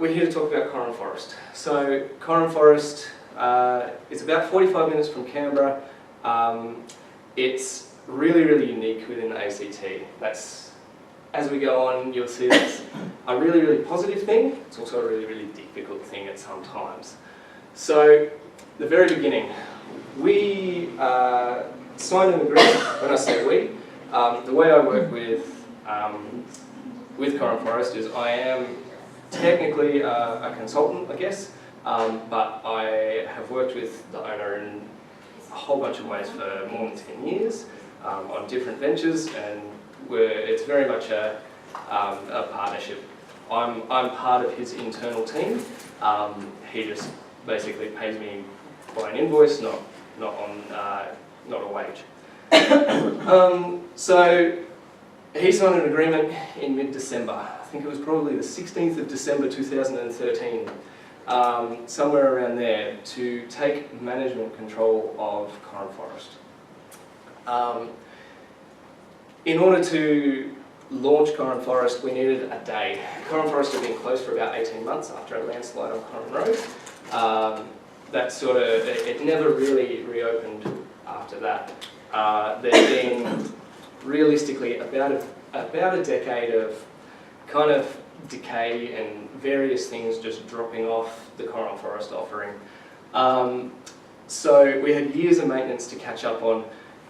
we're here to talk about Corin Forest. So Corin Forest is about 45 minutes from Canberra. It's really, really unique within the ACT. That's, as we go on, you'll see that's a really, really positive thing. It's also a really, really difficult thing at some times. So, the very beginning, we signed an agreement. When I say we, the way I work with Corin Forest is I am technically a consultant, I guess, but I have worked with the owner in a whole bunch of ways for more than 10 years on different ventures, and it's very much a partnership. I'm part of his internal team. He just basically pays me by an invoice, not a wage. So he signed an agreement in mid-December. I think it was probably the 16th of December 2013, somewhere around there, to take management control of Corin Forest. In order to launch Corin Forest, we needed a day. Corin Forest had been closed for about 18 months after a landslide on Corin Road. It never really reopened after that. There's been realistically about a decade of kind of decay and various things just dropping off the Corin Forest offering. So we had years of maintenance to catch up on.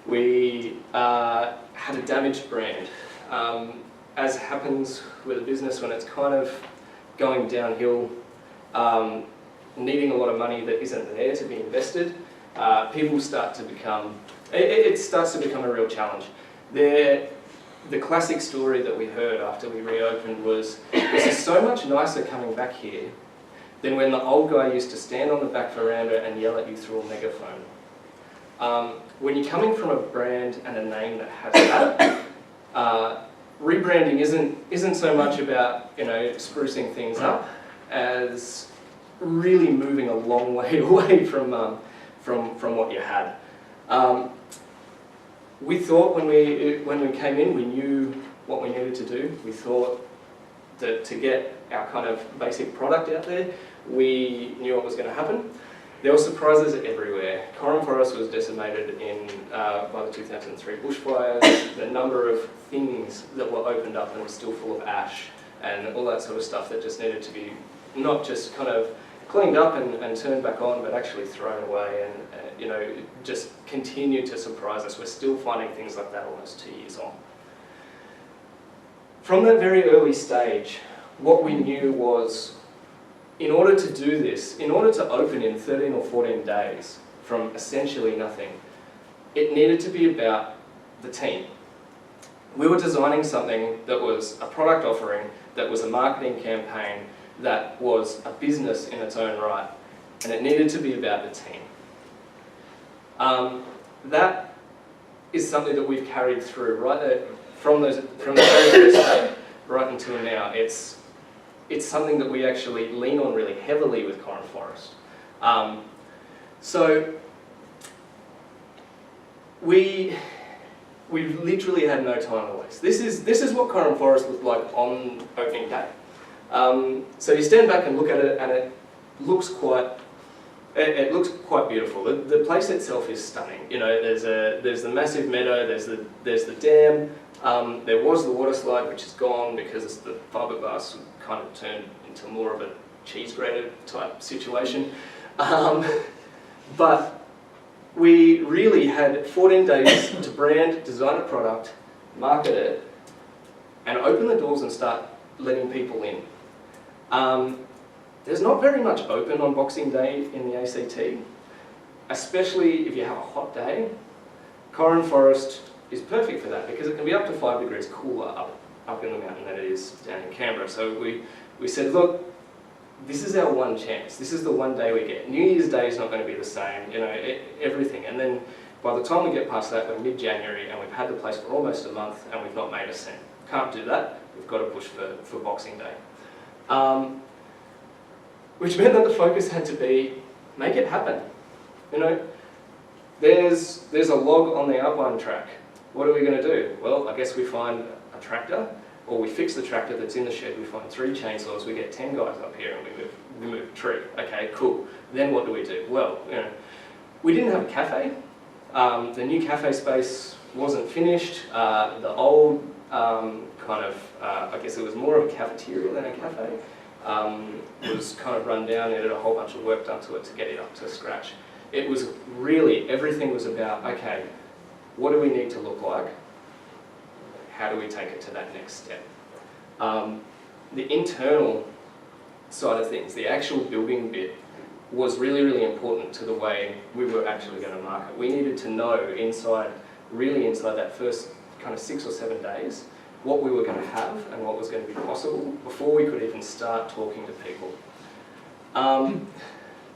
We had a damaged brand. As happens with a business when it's kind of going downhill, needing a lot of money that isn't there to be invested, people start to become, it starts to become a real challenge. The classic story that we heard after we reopened was, this is so much nicer coming back here than when the old guy used to stand on the back veranda and yell at you through a megaphone. When you're coming from a brand and a name that has that, rebranding isn't so much about, sprucing things up as really moving a long way away from what you had. We thought when we came in, we knew what we needed to do. We thought that to get our kind of basic product out there, we knew what was going to happen. There were surprises everywhere. Corin Forest was decimated by the 2003 bushfires. The number of things that were opened up and were still full of ash and all that sort of stuff that just needed to be not just kind of cleaned up and turned back on, but actually thrown away and just continued to surprise us. We're still finding things like that almost 2 years on. From that very early stage, what we knew was, in order to do this, in order to open in 13 or 14 days from essentially nothing, it needed to be about the team. We were designing something that was a product offering, that was a marketing campaign, that was a business in its own right, and it needed to be about the team. That is something that we've carried through right there, from the very first day right until now. It's something that we actually lean on really heavily with Corin Forest. So we literally had no time to waste. This is what Corin Forest looked like on opening day. So you stand back and look at it, and it looks quite beautiful. The place itself is stunning. There's the massive meadow. There's the dam. There was the water slide, which is gone because the fiberglass kind of turned into more of a cheese grater type situation. But we really had 14 days to brand, design a product, market it, and open the doors and start letting people in. There's not very much open on Boxing Day in the ACT, especially if you have a hot day. Corin Forest is perfect for that because it can be up to 5 degrees cooler up in the mountain than it is down in Canberra. So we said, look, this is our one chance. This is the one day we get. New Year's Day is not going to be the same, everything. And then by the time we get past that, we're mid-January and we've had the place for almost a month and we've not made a cent. Can't do that. We've got to push for Boxing Day. Which meant that the focus had to be, make it happen. There's a log on the outline track. What are we going to do? Well, I guess we find a tractor or we fix the tractor that's in the shed, we find 3 chainsaws, we get 10 guys up here and we move a tree. Okay, cool. Then what do we do? Well, we didn't have a cafe. The new cafe space wasn't finished. The old I guess it was more of a cafeteria than a cafe, was kind of run down. It had a whole bunch of work done to it to get it up to scratch. It was really, everything was about, okay, what do we need to look like? How do we take it to that next step? The internal side of things, the actual building bit, was really, really important to the way we were actually going to market. We needed to know really inside that first kind of 6 or 7 days, what we were going to have and what was going to be possible before we could even start talking to people.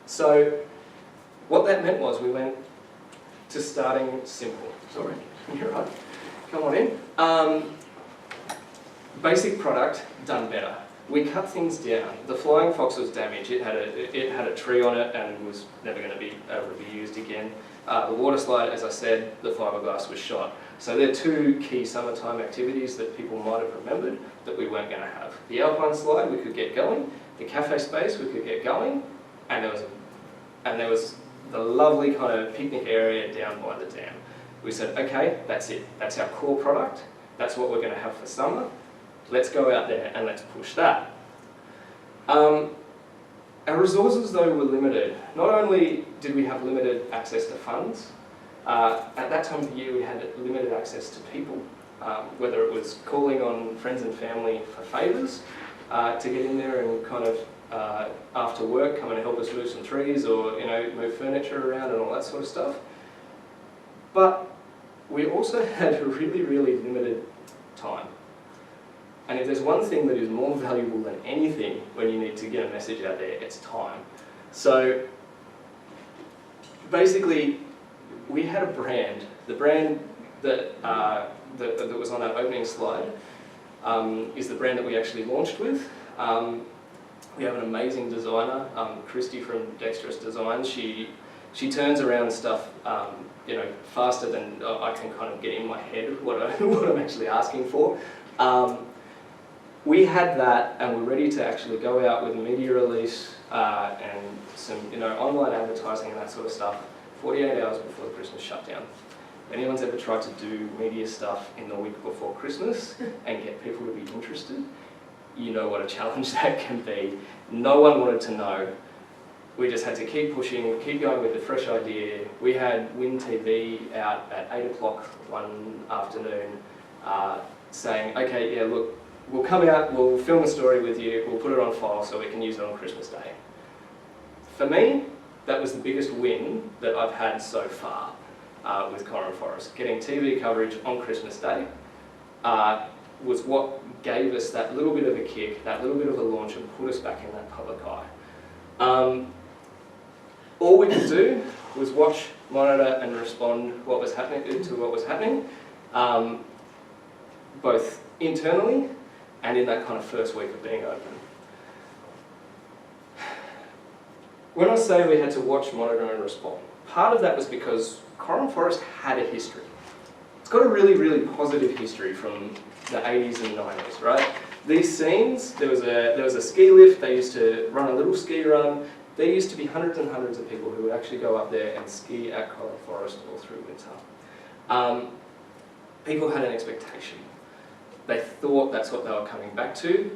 So what that meant was we went to starting simple. Sorry, you're right. Come on in. Basic product, done better. We cut things down. The flying fox was damaged. It had a tree on it and was never going to be able to be used again. The water slide, as I said, the fiberglass was shot. So they're 2 key summertime activities that people might have remembered that we weren't going to have. The alpine slide we could get going. The cafe space we could get going, and there was the lovely kind of picnic area down by the dam. We said, okay, that's it. That's our core product. That's what we're going to have for summer. Let's go out there and let's push that. Our resources, though, were limited. Not only did we have limited access to funds, at that time of the year we had limited access to people, whether it was calling on friends and family for favours to get in there and kind of after work come and help us move some trees or move furniture around and all that sort of stuff. But we also had really, really limited time. And if there's one thing that is more valuable than anything when you need to get a message out there, it's time. So basically, we had a brand. The brand that was on our opening slide is the brand that we actually launched with. We have an amazing designer, Christy from Dexterous Designs. She turns around stuff faster than I can kind of get in my head what I'm actually asking for. We had that, and we're ready to actually go out with a media release and some, online advertising and that sort of stuff 48 hours before the Christmas shutdown. If anyone's ever tried to do media stuff in the week before Christmas and get people to be interested, you know what a challenge that can be. No one wanted to know. We just had to keep pushing, keep going with the fresh idea. We had Win TV out at 8 o'clock one afternoon saying, okay, yeah, look, we'll come out, we'll film a story with you, we'll put it on file so we can use it on Christmas Day. For me, that was the biggest win that I've had so far with Corin Forest. Getting TV coverage on Christmas Day was what gave us that little bit of a kick, that little bit of a launch, and put us back in that public eye. All we could do was watch, monitor and respond to what was happening, both internally and in that kind of first week of being open. When I say we had to watch, monitor and respond, part of that was because Corin Forest had a history. It's got a really, really positive history from the 80s and 90s, right? These scenes, there was a ski lift, they used to run a little ski run. There used to be hundreds and hundreds of people who would actually go up there and ski at Corin Forest all through winter. People had an expectation. They thought that's what they were coming back to.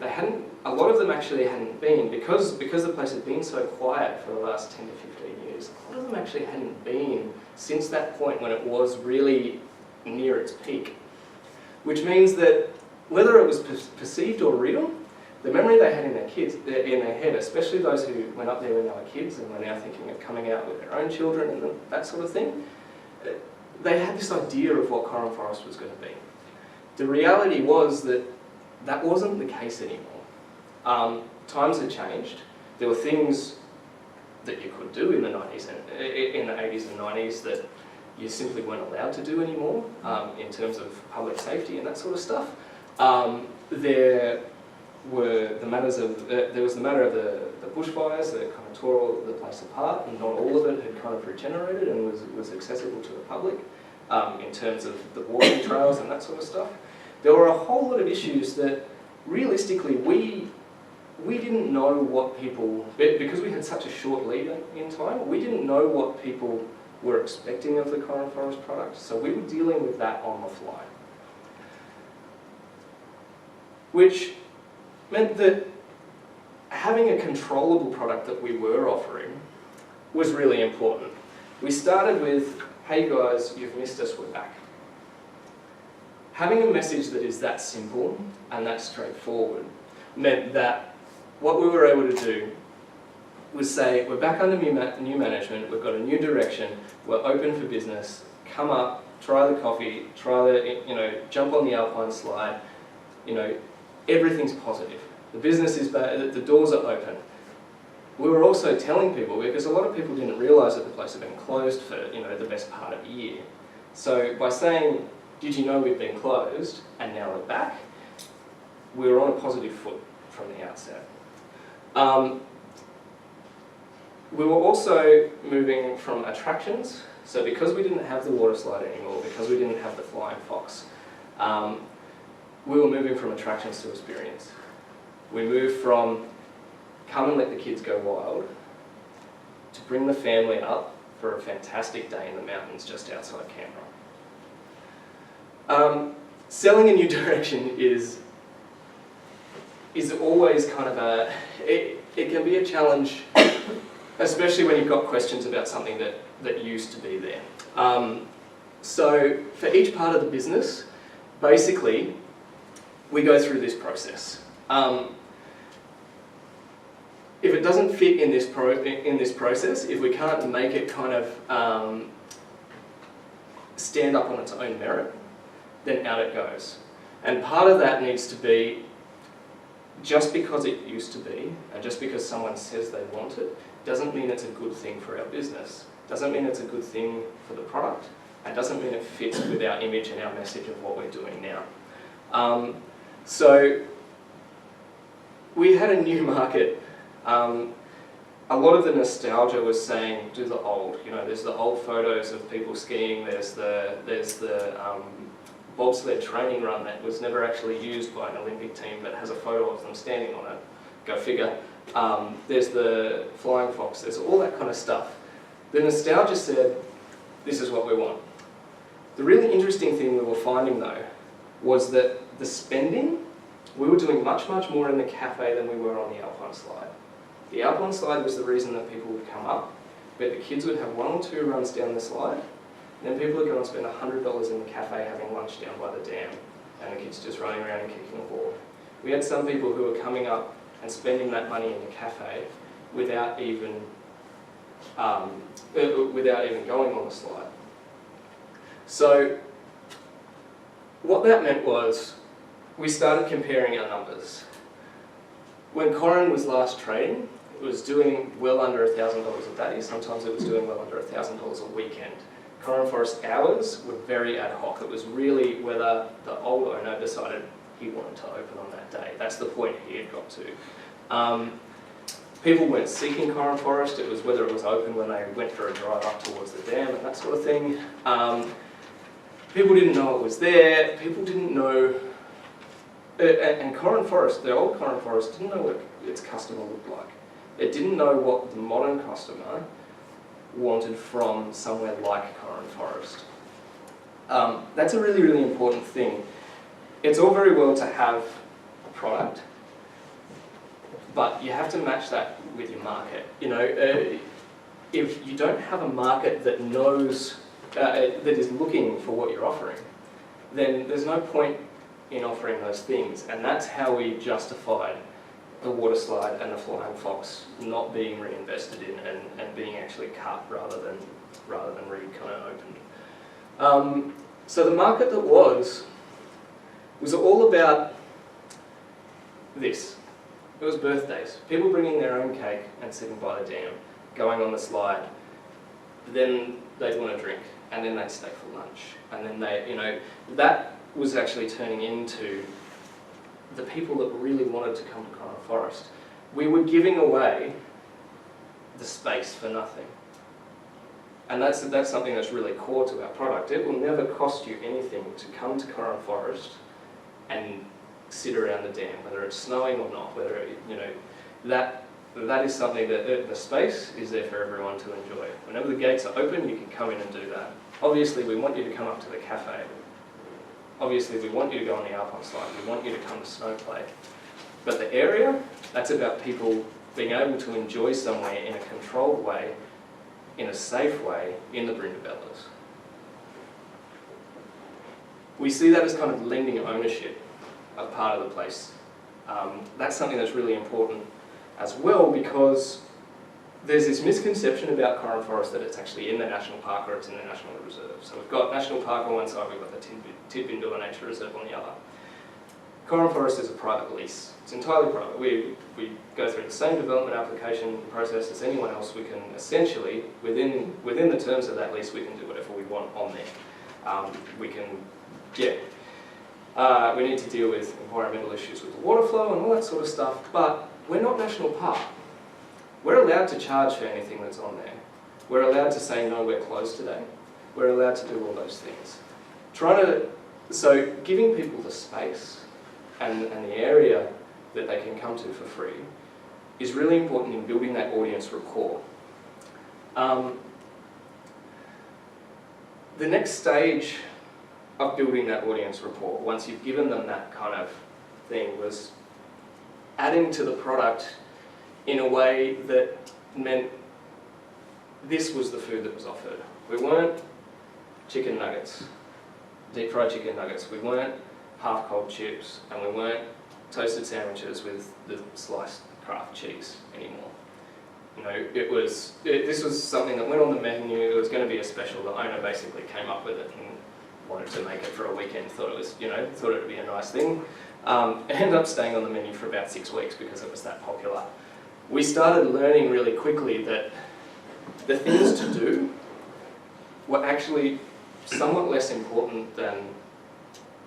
A lot of them actually hadn't been, because the place had been so quiet for the last 10 to 15 years, a lot of them actually hadn't been since that point when it was really near its peak. Which means that whether it was perceived or real, the memory they had in their head, especially those who went up there when they were kids and were now thinking of coming out with their own children and that sort of thing, they had this idea of what Corin Forest was going to be. The reality was that that wasn't the case anymore. Times had changed. There were things that you could do in the 90s and in the 80s and 90s that you simply weren't allowed to do anymore in terms of public safety and that sort of stuff. There was the matter of the bushfires that kind of tore the place apart, and not all of it had kind of regenerated and was accessible to the public in terms of the walking trails and that sort of stuff. There were a whole lot of issues that realistically we didn't know what people, because we had such a short lead in time, we didn't know what people were expecting of the Corin Forest product, so we were dealing with that on the fly. Which meant that having a controllable product that we were offering was really important. We started with, hey guys, you've missed us, we're back. Having a message that is that simple and that straightforward meant that what we were able to do was say, we're back under new management, we've got a new direction, we're open for business, come up, try the coffee, jump on the Alpine slide, everything's positive. The business is back, the doors are open. We were also telling people, because a lot of people didn't realise that the place had been closed for the best part of a year. So by saying, did you know we've been closed and now we're back, we were on a positive foot from the outset. We were also moving from attractions, so because we didn't have the water slide anymore, because we didn't have the flying fox, we were moving from attractions to experience. We moved from come and let the kids go wild to bring the family up for a fantastic day in the mountains just outside Canberra. Selling a new direction is always kind of it can be a challenge, especially when you've got questions about something that used to be there. So for each part of the business, basically, we go through this process. If it doesn't fit in this process, if we can't make it kind of stand up on its own merit, then out it goes. And part of that needs to be, just because it used to be, and just because someone says they want it, doesn't mean it's a good thing for our business, doesn't mean it's a good thing for the product, and doesn't mean it fits with our image and our message of what we're doing now. So we had a new market. A lot of the nostalgia was saying, do the old. There's the old photos of people skiing. There's the bobsled training run that was never actually used by an Olympic team, but has a photo of them standing on it. Go figure. There's the flying fox. There's all that kind of stuff. The nostalgia said, this is what we want. The really interesting thing we were finding though was that the spending, we were doing much, much more in the cafe than we were on the Alpine slide. The Alpine slide was the reason that people would come up, but the kids would have 1 or 2 runs down the slide, and then people would go and spend $100 in the cafe having lunch down by the dam, and the kids just running around and kicking a ball. We had some people who were coming up and spending that money in the cafe without even going on the slide. So what that meant was we started comparing our numbers. When Corin was last trading, it was doing well under $1,000 a day. Sometimes it was doing well under $1,000 a weekend. Corin Forest hours were very ad hoc. It was really whether the old owner decided he wanted to open on that day. That's the point he had got to. People weren't seeking Corin Forest. It was whether it was open when they went for a drive up towards the dam and that sort of thing. People didn't know it was there. People didn't know. And Corin Forest, the old Corin Forest, didn't know what its customer looked like. It didn't know what the modern customer wanted from somewhere like Corin Forest. That's a really, really important thing. It's all very well to have a product, but you have to match that with your market. If you don't have a market that knows, that is looking for what you're offering, then there's no point in offering those things. And that's how we justified the water slide and the flying fox not being reinvested in and being actually cut rather than kind of opened. So the market that was all about this. It was birthdays. People bringing their own cake and sitting by the dam, going on the slide. Then they'd want to drink, and then they'd stay for lunch. And then that was actually turning into the people that really wanted to come to Corin Forest. We were giving away the space for nothing. And that's something that's really core to our product. It will never cost you anything to come to Corin Forest and sit around the dam, whether it's snowing or not, whether it, that is something that the space is there for everyone to enjoy. Whenever the gates are open, you can come in and do that. Obviously, we want you to come up to the cafe. Obviously, we want you to go on the Alpine site. We want you to come to Snowplay. But the area, that's about people being able to enjoy somewhere in a controlled way, in a safe way, in the Brindabellas. We see that as kind of lending ownership of part of the place. That's something that's really important as well, because there's this misconception about Corin Forest that it's actually in the National Park or it's in the National Reserve. So we've got National Park on one side, we've got the Tidbinbilla Nature Reserve on the other. Corin Forest is a private lease. It's entirely private. We go through the same development application process as anyone else. We can essentially, within the terms of that lease, we can do whatever we want on there. We need to deal with environmental issues with the water flow and all that sort of stuff, but we're not National Park. We're allowed to charge for anything that's on there. We're allowed to say, no, we're closed today. We're allowed to do all those things. So giving people the space and the area that they can come to for free is really important in building that audience rapport. The next stage of building that audience rapport, once you've given them that kind of thing, was adding to the product in a way that meant this was the food that was offered. We weren't chicken nuggets, deep fried chicken nuggets. We weren't half-cold chips, and we weren't toasted sandwiches with the sliced craft cheese anymore. This was something that went on the menu. It was going to be a special. The owner basically came up with it and wanted to make it for a weekend. Thought it would be a nice thing. It ended up staying on the menu for about 6 weeks because it was that popular. We started learning really quickly that the things to do were actually somewhat less important than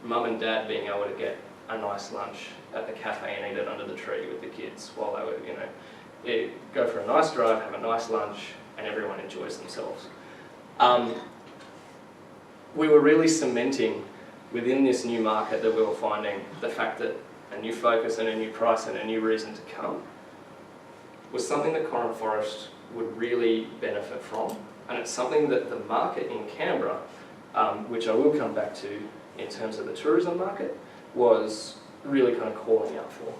mum and dad being able to get a nice lunch at the cafe and eat it under the tree with the kids while they were, go for a nice drive, have a nice lunch, and everyone enjoys themselves. We were really cementing within this new market that we were finding the fact that a new focus and a new price and a new reason to come was something that Corin Forest would really benefit from, and it's something that the market in Canberra, which I will come back to in terms of the tourism market, was really kind of calling out for.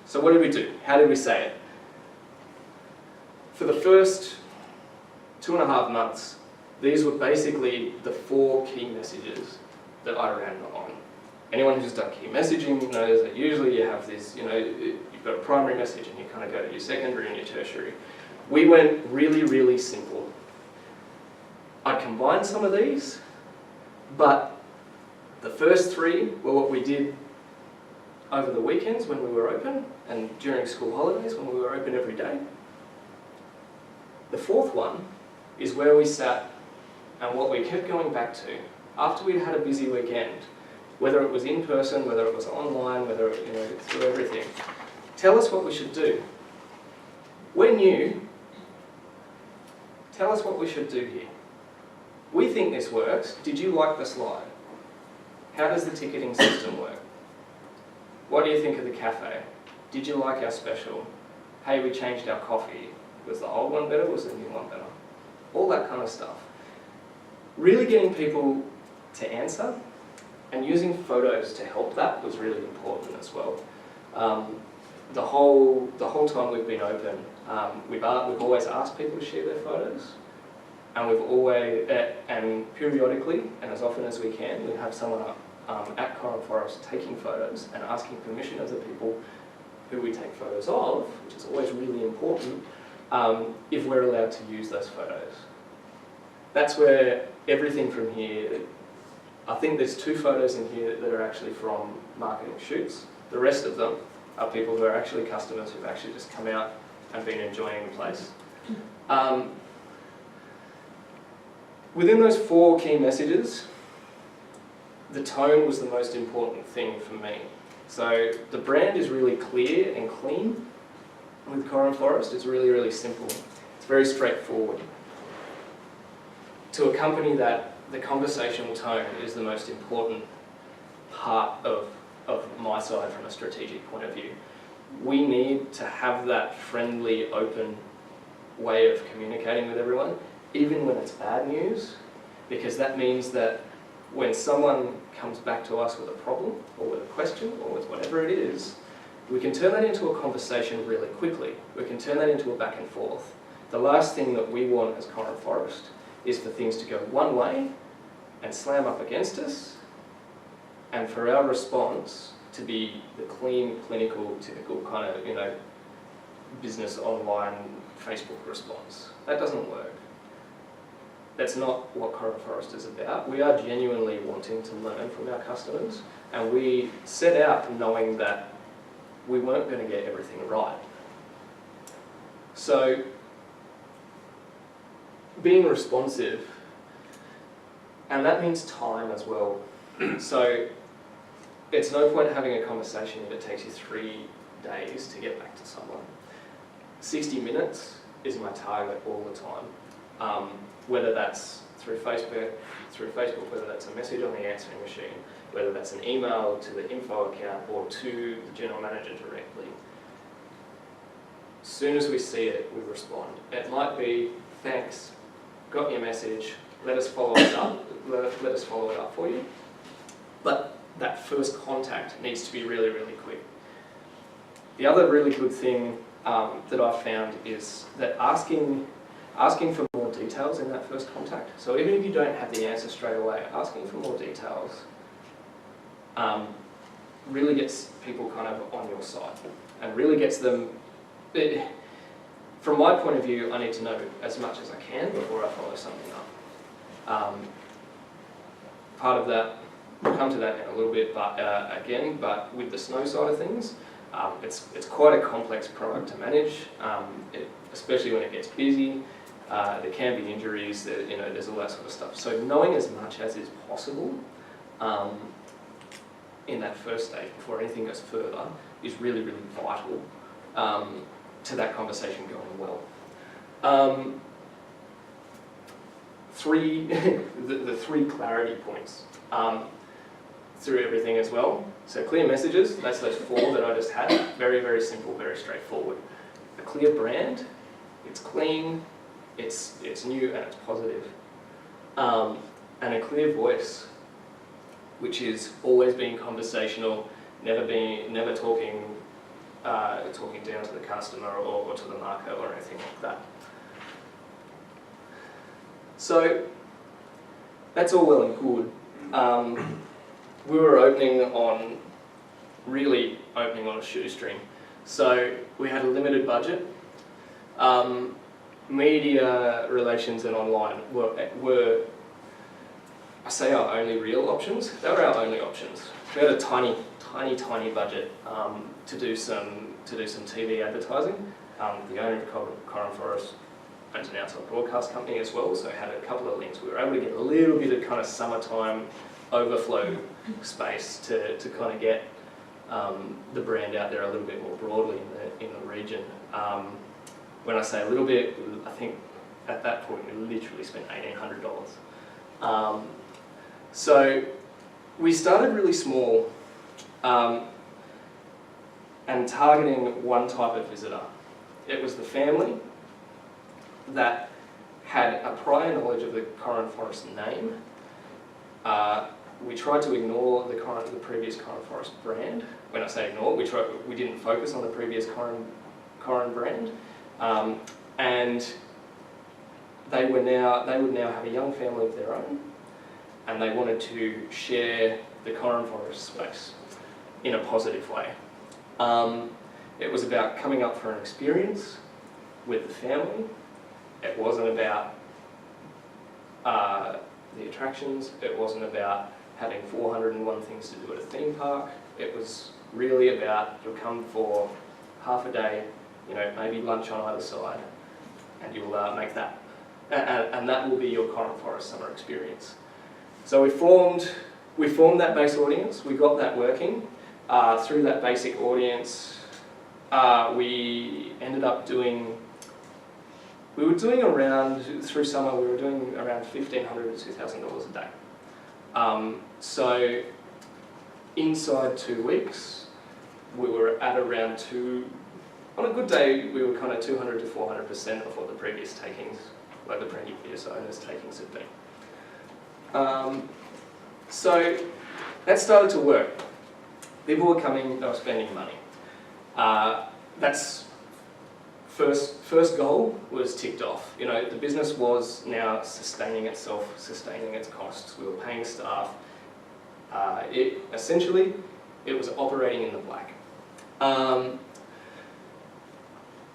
So what did we do? How did we say it? For the first 2.5 months, these were basically the 4 key messages that I ran on. Anyone who's done key messaging knows that usually you have this, you've got a primary message and you kind of go to your secondary and your tertiary. We went really, really simple. I combined some of these, but the first 3 were what we did over the weekends when we were open and during school holidays when we were open every day. The 4th one is where we sat and what we kept going back to after we'd had a busy weekend, whether it was in person, whether it was online, whether through everything. Tell us what we should do. We're new. Tell us what we should do here. We think this works. Did you like the slide? How does the ticketing system work? What do you think of the cafe? Did you like our special? Hey, we changed our coffee. Was the old one better? Was the new one better? All that kind of stuff. Really getting people to answer and using photos to help that was really important as well. The whole time we've been open, we've always asked people to share their photos, and we've always, and periodically, and as often as we can, we have someone at Corin Forest taking photos and asking permission of the people who we take photos of, which is always really important, if we're allowed to use those photos. That's where everything from here, I think there's 2 photos in here that are actually from marketing shoots. The rest of them are people who are actually customers who've actually just come out and been enjoying the place. Within those 4 key messages, the tone was the most important thing for me. So the brand is really clear and clean with Corin Forest. It's really, really simple. It's very straightforward. To a company that the conversational tone is the most important part of my side from a strategic point of view. We need to have that friendly, open way of communicating with everyone, even when it's bad news, because that means that when someone comes back to us with a problem or with a question or with whatever it is, we can turn that into a conversation really quickly. We can turn that into a back and forth. The last thing that we want as Corin Forest is for things to go one way and slam up against us, and for our response to be the clean, clinical, typical kind of, business online Facebook response. That doesn't work. That's not what Corin Forest is about. We are genuinely wanting to learn from our customers, and we set out knowing that we weren't going to get everything right. So, being responsive, and that means time as well. So, it's no point having a conversation if it takes you 3 days to get back to someone. 60 minutes is my target all the time. Whether that's through Facebook, whether that's a message on the answering machine, whether that's an email to the info account or to the general manager directly. As soon as we see it, we respond. It might be, thanks, got your message, let us follow it up, let us follow it up for you. But that first contact needs to be really, really quick. The other really good thing that I've found is that asking for more details in that first contact. So even if you don't have the answer straight away, asking for more details really gets people kind of on your side and really gets them. From my point of view, I need to know as much as I can before I follow something up. Part of that, we'll come to that in a little bit, but but with the snow side of things, it's quite a complex product to manage, especially when it gets busy. There can be injuries, there's all that sort of stuff. So knowing as much as is possible in that first stage before anything goes further is really, really vital to that conversation going well. The three clarity points through everything as well. So clear messages, that's those 4 that I just had. Very, very simple, very straightforward. A clear brand, it's clean, it's new and it's positive. And a clear voice, which is always being conversational, never talking down to the customer or to the market or anything like that. So that's all well and good. We were really opening on a shoestring. So we had a limited budget. Media relations and online were, I say, our only real options. They were our only options. We had a tiny budget to do some TV advertising. The owner of Corin Forest owns an outside broadcast company as well, so had a couple of links. We were able to get a little bit of kind of summertime overflow space to kind of get the brand out there a little bit more broadly in the region. When I say a little bit, I think at that point we literally spent $1,800. So we started really small and targeting one type of visitor. It was the family that had a prior knowledge of the Corin Forest name. We tried to ignore the previous Corin Forest brand. When I say ignore, we didn't focus on the previous Corin brand. And they would now have a young family of their own, and they wanted to share the Corin Forest space in a positive way. It was about coming up for an experience with the family. It wasn't about the attractions. It wasn't about having 401 things to do at a theme park. It was really about, you'll come for half a day, maybe lunch on either side, and you'll make that. And that will be your Corin Forest summer experience. So we formed that base audience. We got that working. Through that basic audience, we ended up doing we were doing around, through summer, we were doing around $1,500 to $2,000 a day. So inside 2 weeks, we were at around on a good day, we were kind of 200 to 400% of what the previous takings, like the previous owners' takings had been. So that started to work. People were coming, they were spending money. That's first goal was ticked off. You know, the business was now sustaining itself, sustaining its costs. We were paying staff. Essentially, it was operating in the black.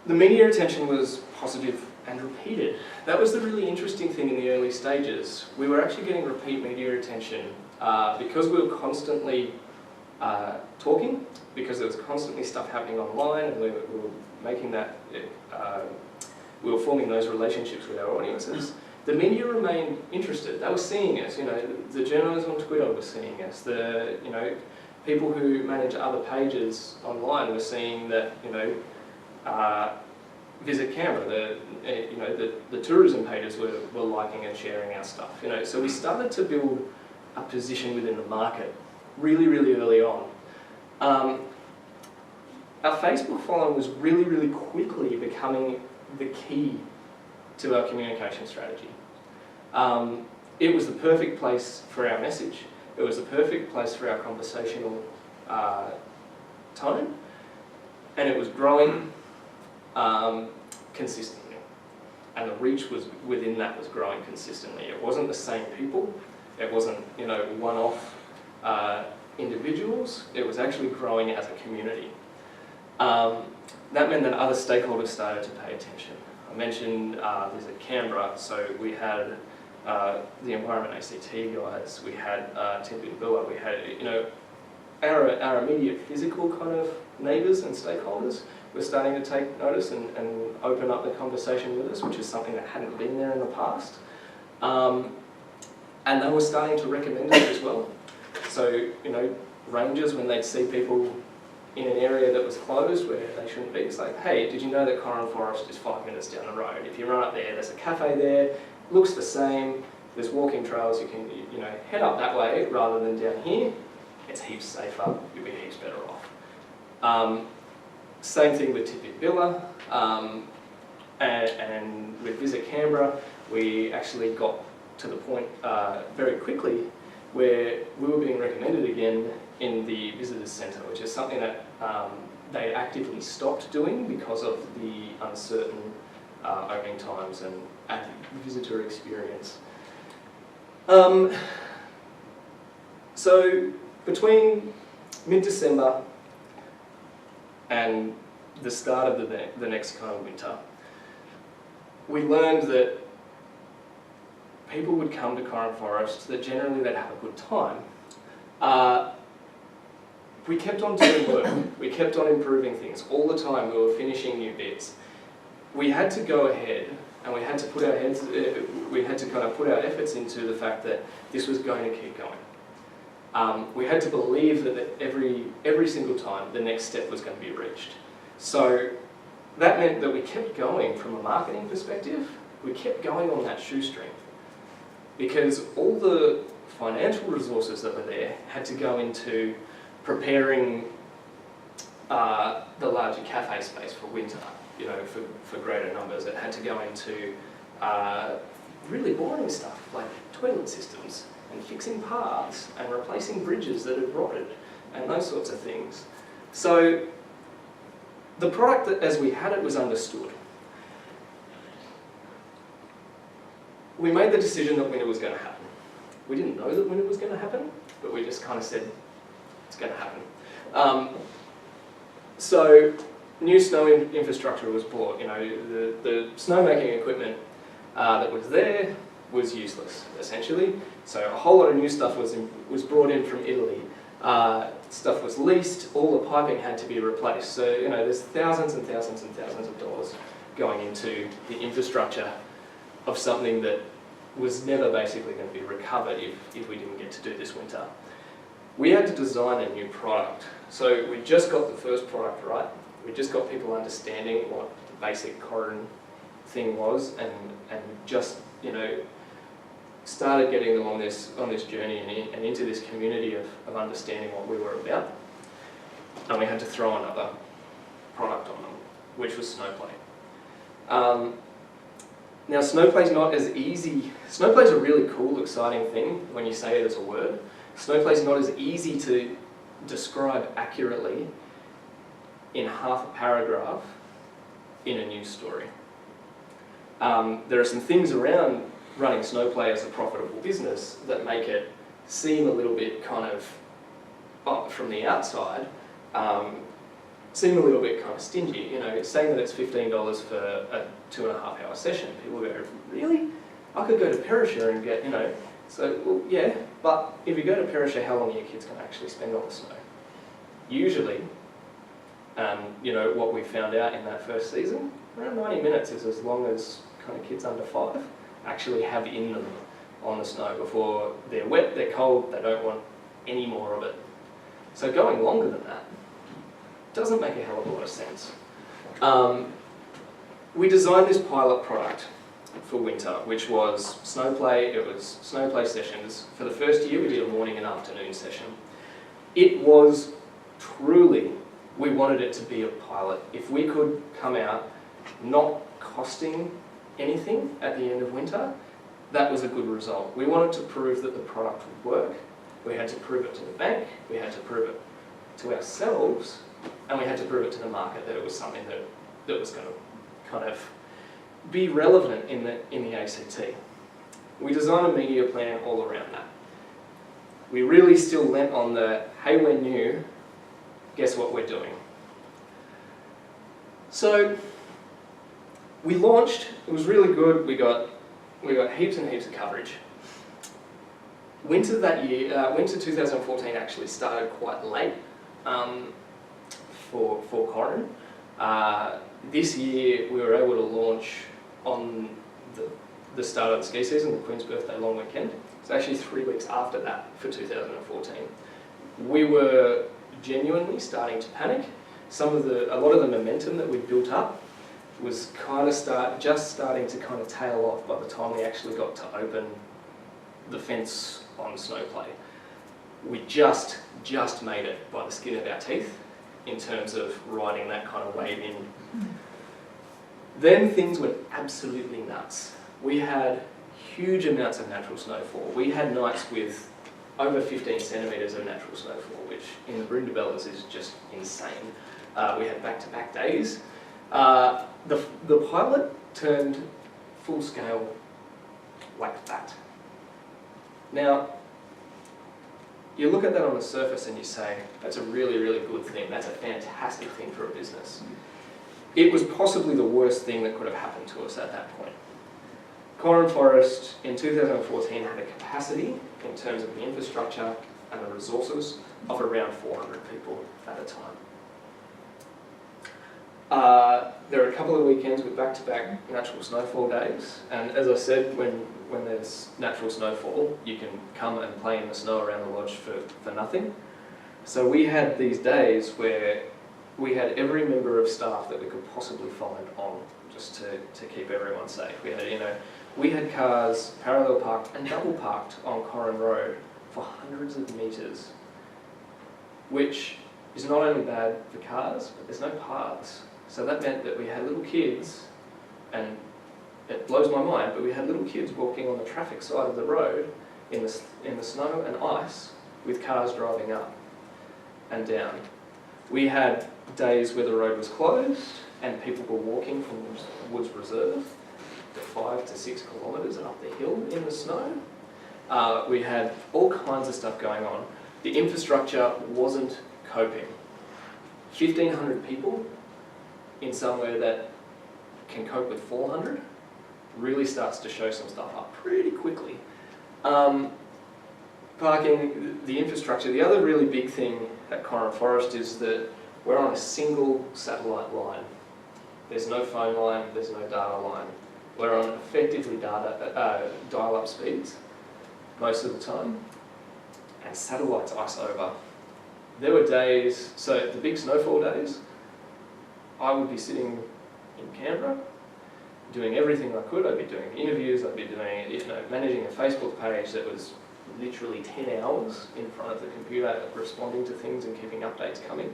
The media attention was positive and repeated. That was the really interesting thing in the early stages. We were actually getting repeat media attention because we were constantly talking, because there was constantly stuff happening online, and we were making that, we were forming those relationships with our audiences. The media remained interested. They were seeing us. You know, the journalists on Twitter were seeing us. The people who manage other pages online were seeing that. Visit Canberra. The tourism pages were liking and sharing our stuff. You know, so we started to build a position within the market really, really early on. Our Facebook following was really, really quickly becoming the key to our communication strategy. It was the perfect place for our message. It was the perfect place for our conversational tone, and it was growing consistently. And the reach was within that was growing consistently. It wasn't the same people. It wasn't one-off individuals. It was actually growing as a community. That meant that other stakeholders started to pay attention. I mentioned Visit Canberra, so we had the Environment ACT guys, we had Tippy Billa, we had our immediate physical kind of neighbours and stakeholders were starting to take notice and open up the conversation with us, which is something that hadn't been there in the past. And they were starting to recommend it as well. So, rangers, when they'd see people in an area that was closed where they shouldn't be, it's like, hey, did you know that Corin Forest is 5 minutes down the road? If you run up there, there's a cafe there, looks the same, there's walking trails, you can head up that way rather than down here. It's heaps safer, you'll be heaps better off. Same thing with Tippy Billa, and with Visit Canberra, we actually got to the point very quickly where we were being recommended again in the visitors centre, which is something that they actively stopped doing because of the uncertain opening times and visitor experience. So between mid-December and the start of the next kind of winter, we learned that people would come to Corin Forest, that generally they'd have a good time. We kept on doing work, we kept on improving things. All the time we were finishing new bits. We had to go ahead and we had to put our put our efforts into the fact that this was going to keep going. We had to believe that every single time the next step was going to be reached. So that meant that we kept going from a marketing perspective, we kept going on that shoestring. Because all the financial resources that were there had to go into preparing the larger cafe space for winter, for greater numbers. It had to go into really boring stuff like toilet systems and fixing paths and replacing bridges that had rotted and those sorts of things. So the product that as we had it was understood. We made the decision that winter was going to happen. We didn't know that winter was going to happen, but we just kind of said, it's going to happen. So new snow infrastructure was bought. The snowmaking equipment that was there was useless, essentially. So a whole lot of new stuff was brought in from Italy. Stuff was leased, all the piping had to be replaced. So, there's thousands and thousands and thousands of dollars going into the infrastructure of something that was never basically going to be recovered if we didn't get to do this winter. We had to design a new product. So we just got the first product right. We just got people understanding what the basic Corin thing was, and just, you know, started getting them on this journey and into this community of understanding what we were about. And we had to throw another product on them, which was Snowplay. Now, Snowplay's not as easy. Snowplay's a really cool, exciting thing when you say it as a word. Snowplay's not as easy to describe accurately in half a paragraph in a news story. There are some things around running Snowplay as a profitable business that make it seem a little bit kind of, from the outside, seem a little bit kind of stingy. You know, saying that it's $15 for a 2.5 hour session, people go, really? I could go to Perisher and get, you know, so, well, yeah, but if you go to Perisher, how long are your kids going to actually spend on the snow? Usually, you know, what we found out in that first season, around 90 minutes is as long as kind of kids under 5 actually have in them on the snow before they're wet, they're cold, they don't want any more of it. So going longer than that doesn't make a hell of a lot of sense. We designed this pilot product for winter, which was Snowplay. It was Snowplay sessions. For the first year, we did a morning and afternoon session. It was truly, we wanted it to be a pilot. If we could come out not costing anything at the end of winter, that was a good result. We wanted to prove that the product would work. We had to prove it to the bank, we had to prove it to ourselves, and we had to prove it to the market that it was something that was going to kind of be relevant in the ACT. We designed a media plan all around that. We really still lent on the, hey, we're new, guess what we're doing. So we launched, it was really good, we got heaps and heaps of coverage. Winter that year, winter 2014 actually started quite late for Corin. This year we were able to launch on the start of the ski season, the Queen's Birthday long weekend. It's actually 3 weeks after that for 2014. We were genuinely starting to panic. A lot of the momentum that we built up was kind of just starting to kind of tail off by the time we actually got to open the fence on Snowplay. We just made it by the skin of our teeth in terms of riding that kind of wave in. Then things went absolutely nuts. We had huge amounts of natural snowfall. We had nights with over 15 centimetres of natural snowfall, which in the Brindabellas is just insane. We had back-to-back days. The pilot turned full scale like that. Now, you look at that on the surface and you say, that's a really, really good thing. That's a fantastic thing for a business. It was possibly the worst thing that could have happened to us at that point. Corin Forest in 2014 had a capacity in terms of the infrastructure and the resources of around 400 people at a time. There are a couple of weekends with back-to-back natural snowfall days, and as I said, when there's natural snowfall, you can come and play in the snow around the lodge for nothing. So we had these days where we had every member of staff that we could possibly find on, just to keep everyone safe. We had cars parallel parked and double parked on Corin Road for hundreds of metres, which is not only bad for cars, but there's no paths. So that meant that we had little kids, and it blows my mind, but we had little kids walking on the traffic side of the road in the snow and ice with cars driving up and down. We had days where the road was closed and people were walking from Woods Reserve to 5 to 6 kilometres up the hill in the snow. We had all kinds of stuff going on. The infrastructure wasn't coping. 1,500 people in somewhere that can cope with 400 really starts to show some stuff up pretty quickly. Parking, the infrastructure. The other really big thing at Corin Forest is that we're on a single satellite line. There's no phone line, there's no data line. We're on effectively dial-up speeds most of the time, and satellites ice over. There were days, so the big snowfall days, I would be sitting in Canberra doing everything I could. I'd be doing interviews, I'd be doing, managing a Facebook page that was literally 10 hours in front of the computer, responding to things and keeping updates coming.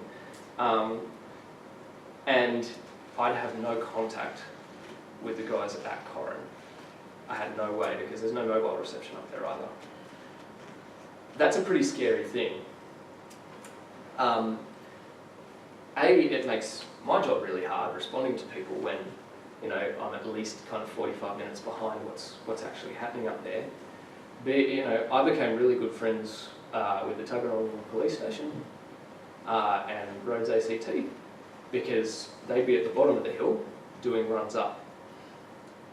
And I'd have no contact with the guys at Corin. I had no way, because there's no mobile reception up there either. That's a pretty scary thing. It makes my job really hard responding to people when, I'm at least kind of 45 minutes behind what's actually happening up there. But, I became really good friends with the Tuggeranong police station and Roads ACT, because they'd be at the bottom of the hill doing runs up,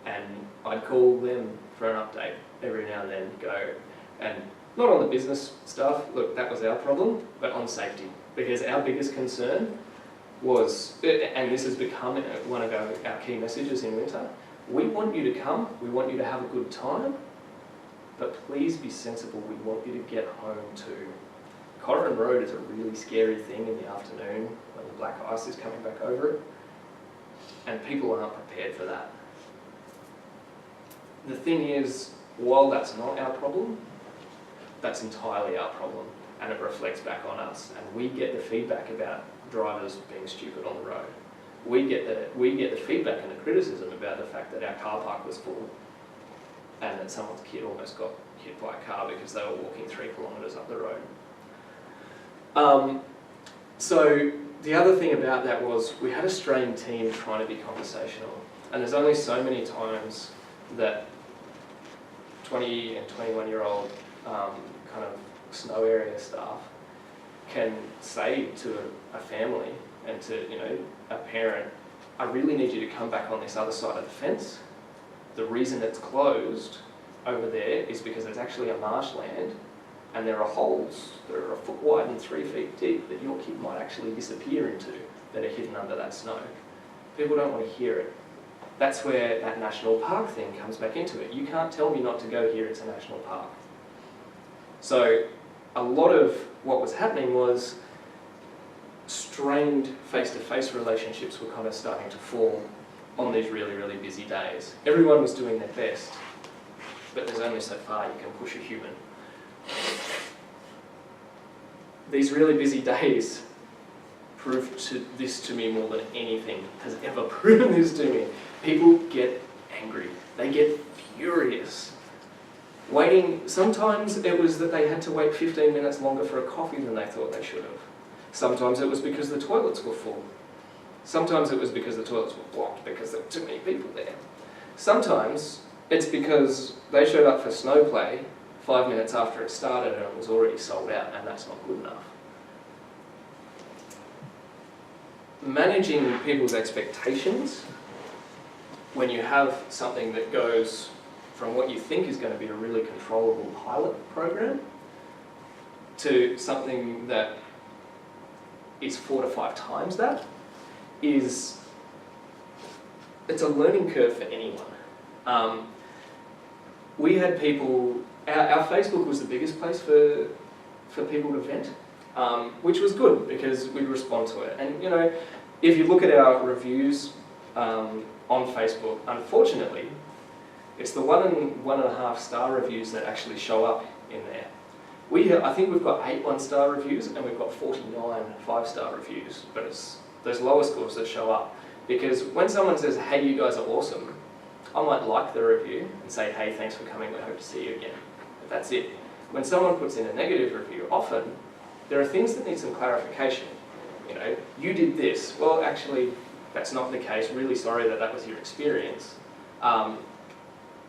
and I'd call them for an update every now and then, and not on the business stuff, look, that was our problem, but on safety, because our biggest concern was, and this has become one of our key messages in winter, we want you to come, we want you to have a good time, but please be sensible, we want you to get home too. Corin Road is a really scary thing in the afternoon when the black ice is coming back over it, and people aren't prepared for that. The thing is, while that's not our problem, that's entirely our problem, and it reflects back on us, and we get the feedback about drivers being stupid on the road. We get the feedback and the criticism about the fact that our car park was full and that someone's kid almost got hit by a car because they were walking 3 kilometres up the road. So the other thing about that was we had a strained team trying to be conversational, and there's only so many times that 20 and 21-year-old kind of snow area staff can say to a family and to a parent, I really need you to come back on this other side of the fence. The reason it's closed over there is because it's actually a marshland, and there are holes that are 1 foot wide and 3 feet deep that your kid might actually disappear into that are hidden under that snow. People don't want to hear it. That's where that national park thing comes back into it. You can't tell me not to go here, it's a national park. So a lot of what was happening was strained face-to-face relationships were kind of starting to form on these really, really busy days. Everyone was doing their best, but there's only so far you can push a human. These really busy days proved this to me more than anything has ever proven this to me. People get angry. They get furious. Sometimes it was that they had to wait 15 minutes longer for a coffee than they thought they should have. Sometimes it was because the toilets were full. Sometimes it was because the toilets were blocked because there were too many people there. Sometimes it's because they showed up for snow play 5 minutes after it started and it was already sold out, and that's not good enough. Managing people's expectations when you have something that goes from what you think is going to be a really controllable pilot program to something that is 4 to 5 times that, it's a learning curve for anyone. We had people, our Facebook was the biggest place for people to vent, which was good because we'd respond to it. And if you look at our reviews on Facebook, unfortunately, it's the 1 and 1.5 star reviews that actually show up in there. I think we've got 8 1-star reviews and we've got 49 5-star reviews, but it's those lower scores that show up. Because when someone says, hey, you guys are awesome, I might like the review and say, hey, thanks for coming, we hope to see you again. But that's it. When someone puts in a negative review, often there are things that need some clarification. You did this. Well, actually, that's not the case. Really sorry that was your experience.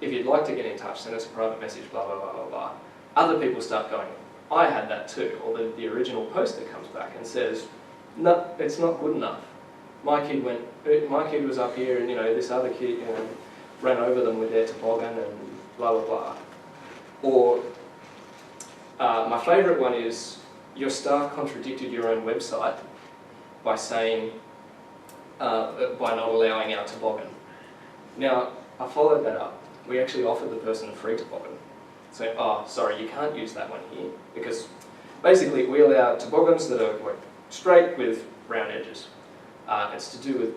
If you'd like to get in touch, send us a private message, blah, blah, blah, blah, blah. Other people start going, I had that too. Or the original poster comes back and says, no, it's not good enough. My kid was up here and this other kid ran over them with their toboggan and blah, blah, blah. Or my favourite one is, your staff contradicted your own website by saying, by not allowing our toboggan. Now, I followed that up. We actually offered the person a free toboggan. So, sorry, you can't use that one here, because basically we allow toboggans that are straight with round edges. It's to do with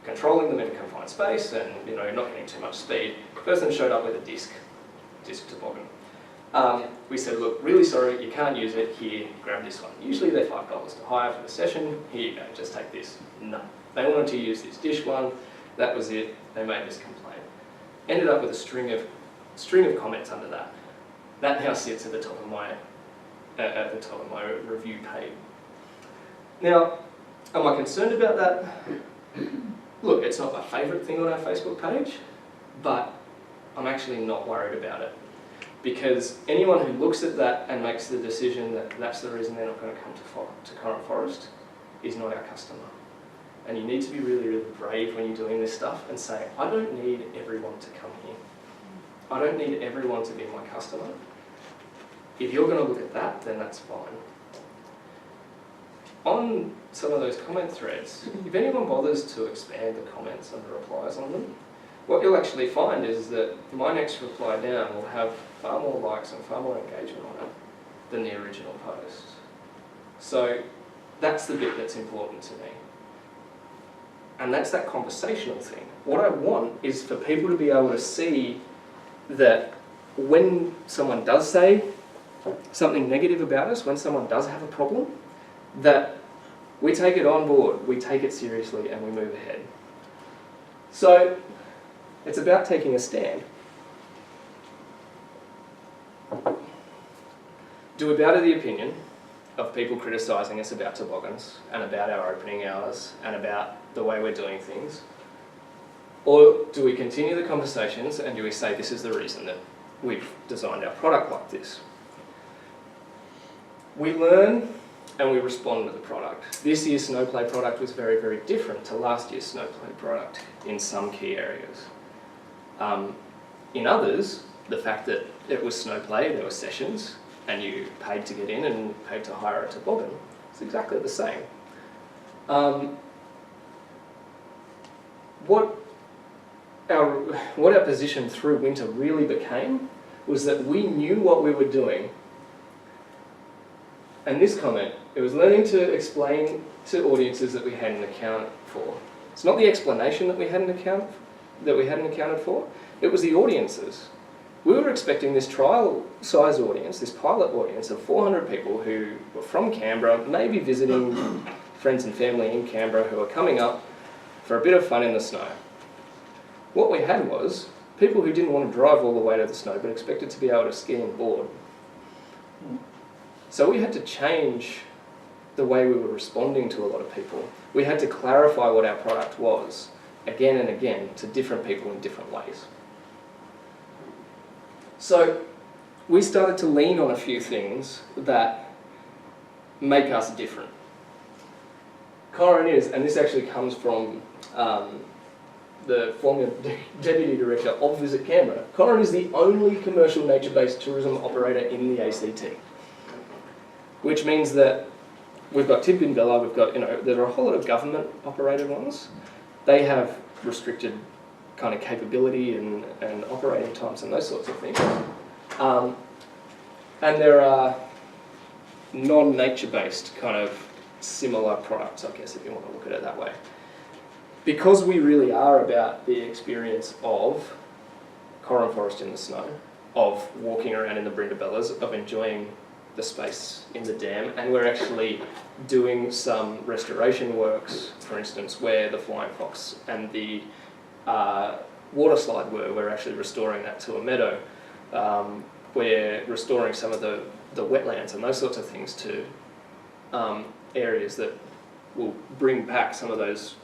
controlling them in a confined space and not getting too much speed. The person showed up with a disc toboggan. We said, look, really sorry, you can't use it, here, grab this one. Usually they're $5 to hire for the session, here you go, just take this. No, they wanted to use this dish one, that was it, they made this complaint. Ended up with a string of comments under that. That now sits at the top of my review page. Now, am I concerned about that? Look, it's not my favourite thing on our Facebook page, but I'm actually not worried about it. Because anyone who looks at that and makes the decision that that's the reason they're not going to come to Corin Forest is not our customer. And you need to be really, really brave when you're doing this stuff and say, I don't need everyone to come here. I don't need everyone to be my customer. If you're going to look at that, then that's fine. On some of those comment threads, if anyone bothers to expand the comments and the replies on them, what you'll actually find is that my next reply down will have far more likes and far more engagement on it than the original post. So that's the bit that's important to me. And that's that conversational thing. What I want is for people to be able to see that when someone does say something negative about us, when someone does have a problem, that we take it on board, we take it seriously, and we move ahead. So it's about taking a stand. Do we bow to the opinion of people criticising us about toboggans and about our opening hours and about the way we're doing things? Or do we continue the conversations and do we say this is the reason that we've designed our product like this? We learn and we respond to the product. This year's Snowplay product was very, very different to last year's Snowplay product in some key areas. In others, the fact that it was Snowplay, there were sessions, and you paid to get in and paid to hire a toboggan, it's exactly the same. What our position through winter really became was that we knew what we were doing. And this comment, it was learning to explain to audiences that we hadn't accounted for. It's not the explanation that we hadn't accounted for, it was the audiences. We were expecting this trial-sized audience, this pilot audience of 400 people who were from Canberra, maybe visiting friends and family in Canberra who are coming up for a bit of fun in the snow. What we had was people who didn't want to drive all the way to the snow but expected to be able to ski and board. So we had to change the way we were responding to a lot of people. We had to clarify what our product was again and again to different people in different ways. So we started to lean on a few things that make us different. Corin is, and this actually comes from the former Deputy Director of Visit Canberra, Corin is the only commercial nature-based tourism operator in the ACT. Which means that we've got Tidbinbilla, we've got, there are a whole lot of government operated ones. They have restricted kind of capability and operating times and those sorts of things. And there are non-nature-based kind of similar products, I guess, if you want to look at it that way. Because we really are about the experience of Corin Forest in the snow, of walking around in the Brindabellas, of enjoying the space in the dam, and we're actually doing some restoration works, for instance, where the Flying Fox and the water slide were. We're actually restoring that to a meadow. We're restoring some of the wetlands and those sorts of things to areas that will bring back some of those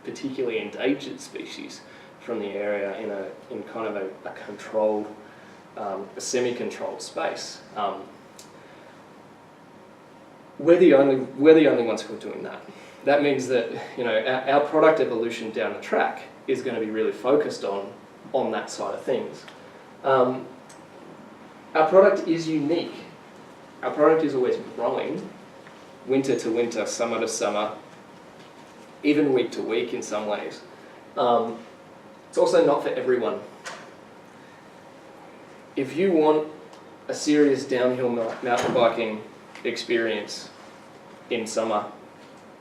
particularly endangered species from the area in kind of a controlled, a semi-controlled space. We're the only ones who are doing that. That means that our product evolution down the track is going to be really focused on that side of things. Our product is unique. Our product is always growing, winter to winter, summer to summer, even week to week in some ways. It's also not for everyone. If you want a serious downhill mountain biking experience in summer,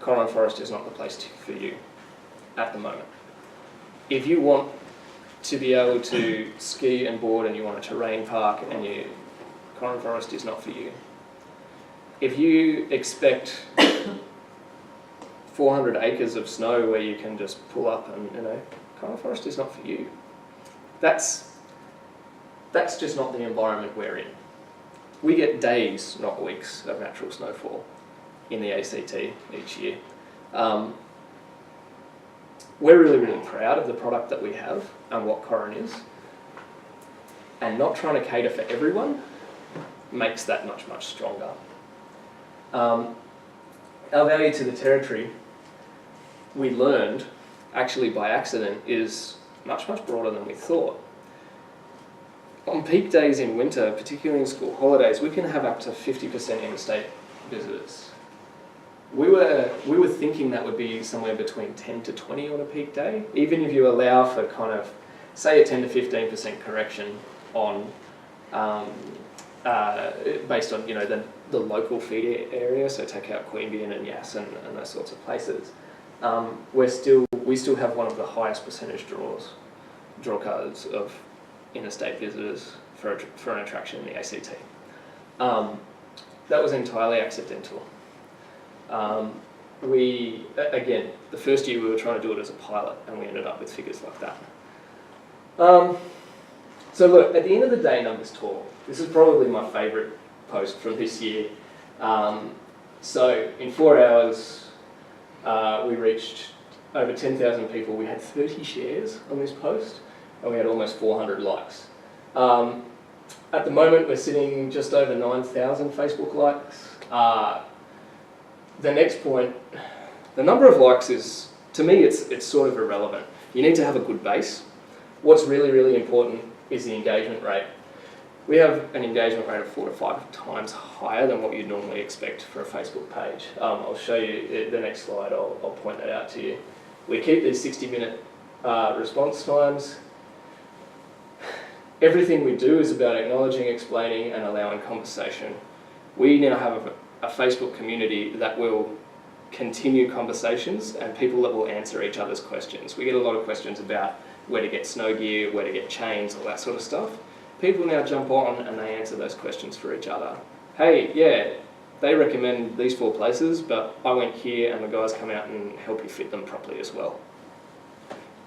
Corin Forest is not the place for you. at the moment. If you want to be able to ski and board and you want a terrain park and Corin Forest is not for you. If you expect 400 acres of snow where you can just pull up and, Corin Forest is not for you. That's just not the environment we're in. We get days, not weeks, of natural snowfall in the ACT each year. We're really, really proud of the product that we have and what Corin is. And not trying to cater for everyone makes that much, much stronger. Our value to the territory, we learned, actually by accident, is much, much broader than we thought. On peak days in winter, particularly in school holidays, we can have up to 50% interstate visitors. We were thinking that would be somewhere between 10 to 20 on a peak day, even if you allow for kind of, say, a 10 to 15% correction on, based on the local feed area. So take out Queanbeyan and Yass and those sorts of places. We still have one of the highest percentage draw cards of interstate visitors for an attraction in the ACT. That was entirely accidental. Again, the first year we were trying to do it as a pilot and we ended up with figures like that. So look, at the end of the day, numbers talk. This is probably my favourite post from this year. So in 4 hours, we reached over 10,000 people. We had 30 shares on this post and we had almost 400 likes. At the moment, we're sitting just over 9,000 Facebook likes. The next point, the number of likes is, to me, it's sort of irrelevant. You need to have a good base. What's really, really important is the engagement rate. We have an engagement rate of 4 to 5 times higher than what you'd normally expect for a Facebook page. I'll show you the next slide, I'll point that out to you. We keep these 60-minute response times. Everything we do is about acknowledging, explaining, and allowing conversation. We now have a Facebook community that will continue conversations and people that will answer each other's questions. We get a lot of questions about where to get snow gear, where to get chains, all that sort of stuff. People now jump on and they answer those questions for each other. Hey, yeah, they recommend these 4 places, but I went here and the guys come out and help you fit them properly as well.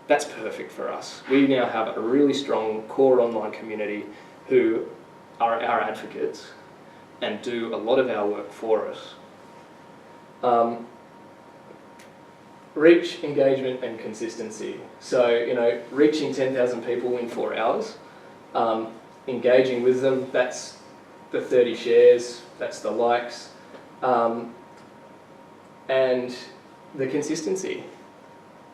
That's perfect for us. We now have a really strong core online community who are our advocates and do a lot of our work for us. Reach, engagement, and consistency. So, reaching 10,000 people in 4 hours, engaging with them, that's the 30 shares, that's the likes, and the consistency.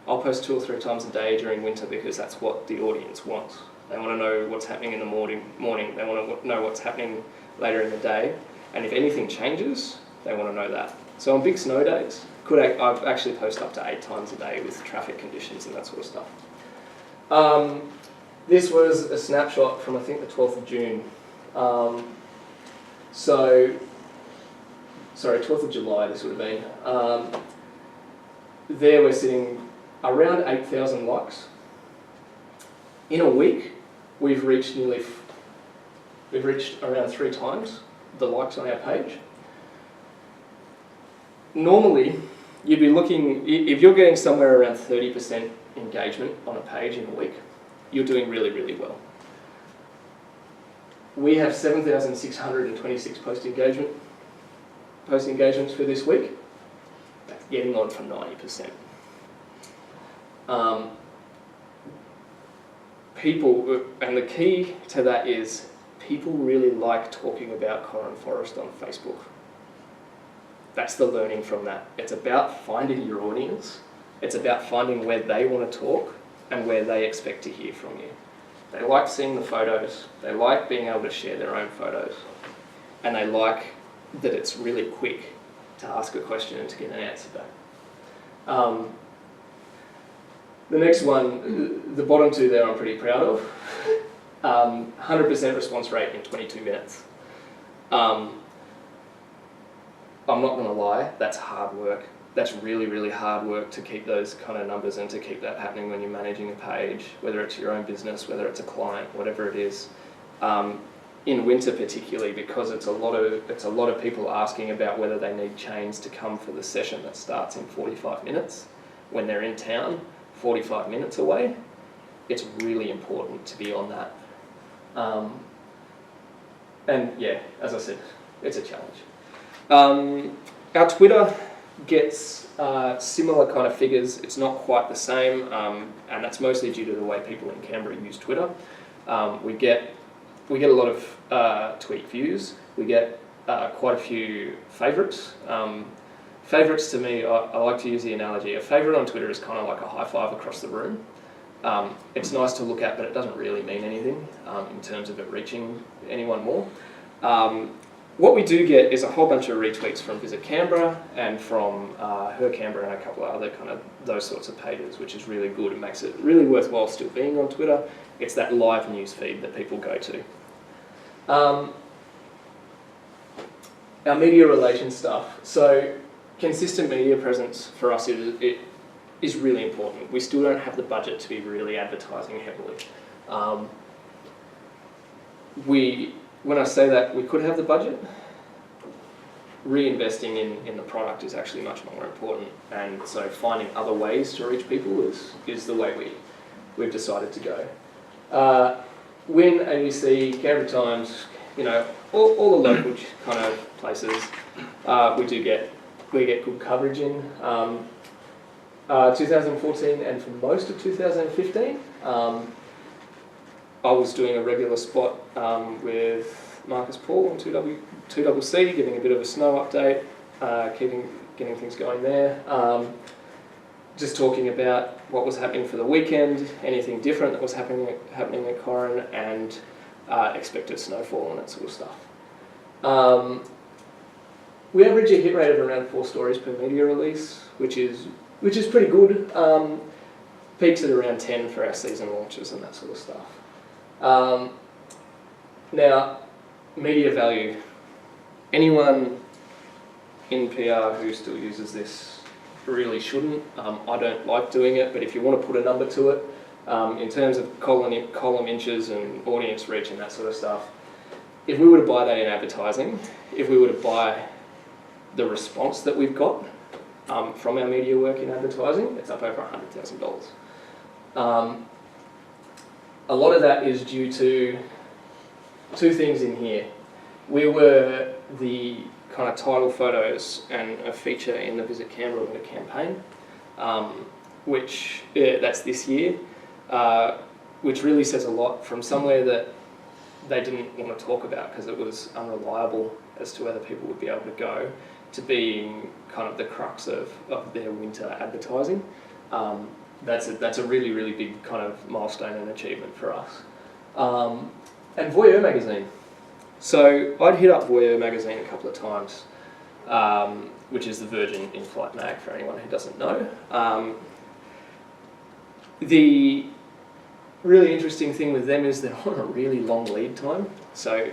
I'll post 2 or 3 times a day during winter because that's what the audience wants. They want to know what's happening in the morning. They want to know what's happening later in the day. And if anything changes, they want to know that. So on big snow days, I've actually posted up to 8 times a day with traffic conditions and that sort of stuff. This was a snapshot from, I think, the 12th of June. Sorry, 12th of July this would have been. There we're sitting around 8,000 likes. In a week, we've reached around 3 times the likes on our page. Normally, you'd be looking, if you're getting somewhere around 30% engagement on a page in a week, you're doing really, really well. We have 7,626 post engagements for this week. That's getting on for 90%. People, and the key to that is people really like talking about Corin Forest on Facebook. That's the learning from that. It's about finding your audience. It's about finding where they want to talk and where they expect to hear from you. They like seeing the photos. They like being able to share their own photos. And they like that it's really quick to ask a question and to get an answer back. The next one, the bottom 2 there I'm pretty proud of. 100% response rate in 22 minutes. I'm not going to lie, that's hard work. that's really, really hard work to keep those kind of numbers and to keep that happening when you're managing a page, whether it's your own business, whether it's a client, whatever it is. In winter particularly, because it's a lot of people asking about whether they need chains to come for the session that starts in 45 minutes when they're in town 45 minutes away. It's really important to be on that. And yeah, as I said, it's a challenge. Our Twitter gets similar kind of figures. It's not quite the same, and that's mostly due to the way people in Canberra use Twitter. We get a lot of tweet views. We get quite a few favourites. Favourites to me, I like to use the analogy. A favourite on Twitter is kind of like a high five across the room. It's nice to look at, but it doesn't really mean anything in terms of it reaching anyone more. What we do get is a whole bunch of retweets from Visit Canberra and from Her Canberra and a couple of other kind of those sorts of pages, which is really good. It makes it really worthwhile still being on Twitter. It's that live news feed that people go to. Our media relations stuff. So consistent media presence for us is really important. We still don't have the budget to be really advertising heavily. When I say that we could have the budget, reinvesting in the product is actually much more important, and so finding other ways to reach people is the way we've decided to go. Win, ABC, Canberra Times, all the local kind of places, we get good coverage in. 2014 and for most of 2015, I was doing a regular spot with Marcus Paul on 2CC, giving a bit of a snow update, getting things going there. Just talking about what was happening for the weekend, anything different that was happening at Corin, and expected snowfall and that sort of stuff. We average a hit rate of around 4 stories per media release, which is pretty good. Peaks at around 10 for our season launches and that sort of stuff. Now, media value. Anyone in PR who still uses this really shouldn't. I don't like doing it, but if you want to put a number to it, in terms of column inches and audience reach and that sort of stuff, if we were to buy that in advertising, if we were to buy the response that we've got from our media work in advertising, it's up over $100,000. A lot of that is due to 2 things in here. We were the kind of title photos and a feature in the Visit Canberra winter campaign, which that's this year, which really says a lot from somewhere that they didn't want to talk about because it was unreliable as to whether people would be able to go, to being kind of the crux of their winter advertising. That's a really, really big kind of milestone and achievement for us. And Voyeur magazine. So I'd hit up Voyeur magazine a couple of times, which is the Virgin in-flight mag for anyone who doesn't know. The really interesting thing with them is they're on a really long lead time. So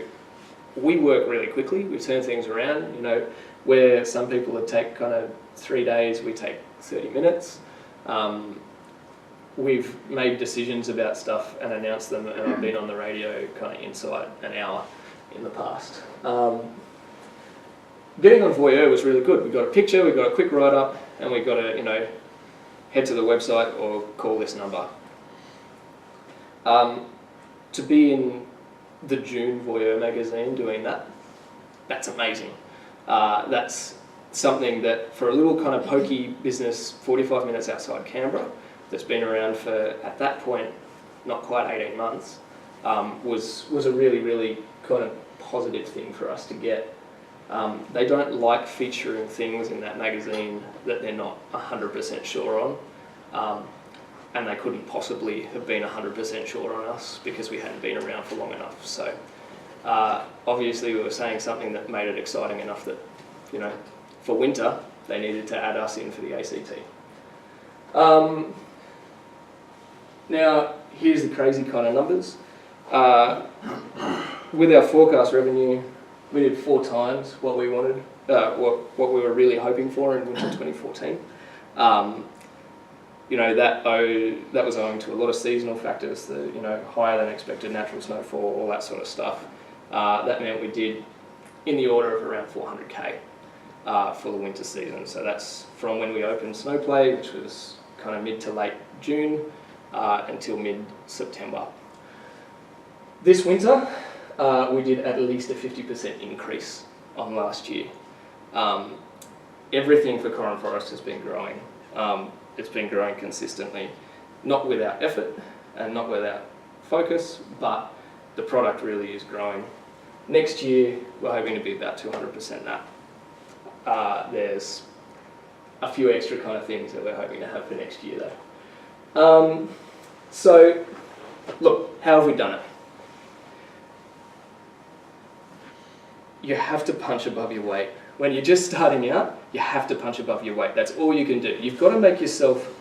we work really quickly, we turn things around, where some people would take kind of 3 days, we take 30 minutes. We've made decisions about stuff and announced them, and I've been on the radio kind of inside an hour in the past. Getting on Voyeur was really good. We got a picture, we got a quick write-up, and we got to, head to the website or call this number. To be in the June Voyeur magazine doing that's amazing. That's something that for a little kind of pokey business 45 minutes outside Canberra that's been around for, at that point, not quite 18 months, was a really, really kind of positive thing for us to get. They don't like featuring things in that magazine that they're not 100% sure on, and they couldn't possibly have been 100% sure on us because we hadn't been around for long enough. So obviously we were saying something that made it exciting enough that, for winter, they needed to add us in for the ACT. Now, here's the crazy kind of numbers. With our forecast revenue, we did 4 times what we wanted what we were really hoping for in winter 2014. That was owing to a lot of seasonal factors, the higher than expected natural snowfall, all that sort of stuff. That meant we did in the order of around 400k for the winter season. So that's from when we opened Snowplay, which was kind of mid to late June, until mid-September. This winter, we did at least a 50% increase on last year. Everything for Corin Forest has been growing. It's been growing consistently, not without effort and not without focus, but the product really is growing. Next year, we're hoping to be about 200% that. There's a few extra kind of things that we're hoping to have for next year though. So, look, how have we done it? You have to punch above your weight. When you're just starting out, you have to punch above your weight. That's all you can do. You've got to make yourself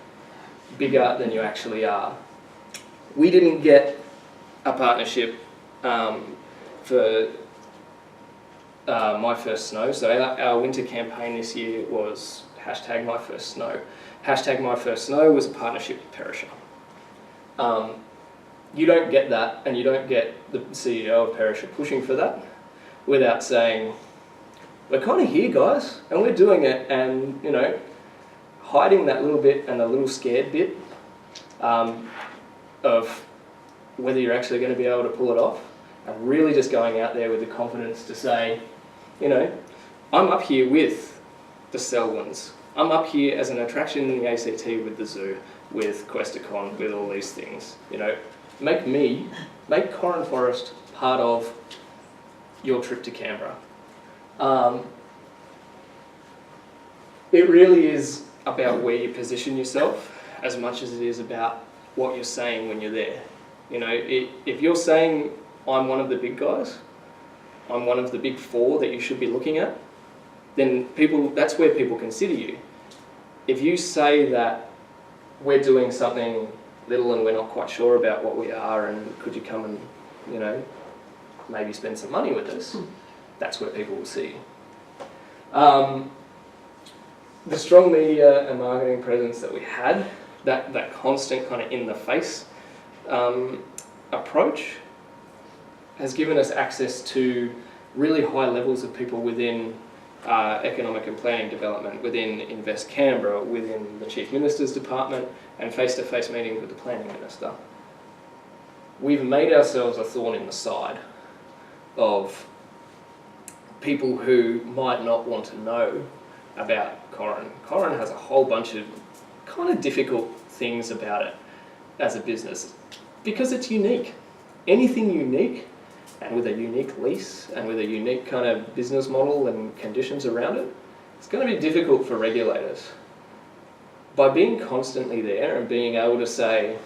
bigger than you actually are. We didn't get a partnership for My First Snow. So our winter campaign this year was #MyFirstSnow. #MyFirstSnow was a partnership with Perisher. You don't get that, and you don't get the CEO of Perisher pushing for that without saying, we're kind of here, guys, and we're doing it, and hiding that little bit and a little scared bit of whether you're actually going to be able to pull it off, and really just going out there with the confidence to say, I'm up here with the Selwyns. I'm up here as an attraction in the ACT with the zoo, with Questacon, with all these things. Make Corin Forest part of your trip to Canberra. It really is about where you position yourself as much as it is about what you're saying when you're there. If you're saying, I'm one of the big guys, I'm one of the big four that you should be looking at, then that's where people consider you. If you say that we're doing something little and we're not quite sure about what we are, and could you come and, maybe spend some money with us, that's where people will see you. The strong media and marketing presence that we had, that constant kind of in-the-face approach, has given us access to really high levels of people within economic and planning development, within Invest Canberra, within the Chief Minister's Department, and face-to-face meetings with the Planning Minister. We've made ourselves a thorn in the side of people who might not want to know about Corin. Corin has a whole bunch of kind of difficult things about it as a business because it's unique. Anything unique and with a unique lease and with a unique kind of business model and conditions around it, it's going to be difficult for regulators. By being constantly there and being able to say,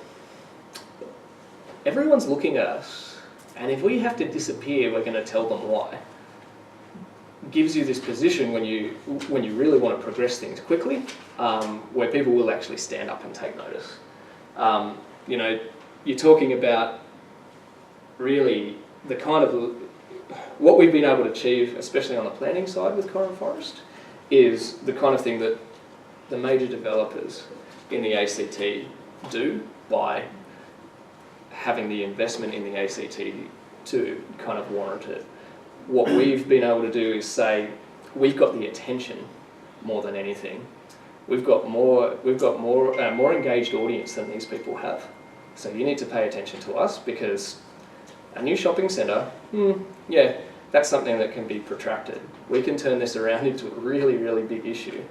everyone's looking at us, and if we have to disappear, we're going to tell them why, gives you this position when you really want to progress things quickly, where people will actually stand up and take notice. You're talking about really the kind of what we've been able to achieve, especially on the planning side with Corin Forest, is the kind of thing that the major developers in the ACT do by having the investment in the ACT to kind of warrant it. What we've been able to do is say, we've got the attention more than anything. We've got more engaged audience than these people have. So you need to pay attention to us, because a new shopping centre, yeah, that's something that can be protracted. We can turn this around into a really, really big issue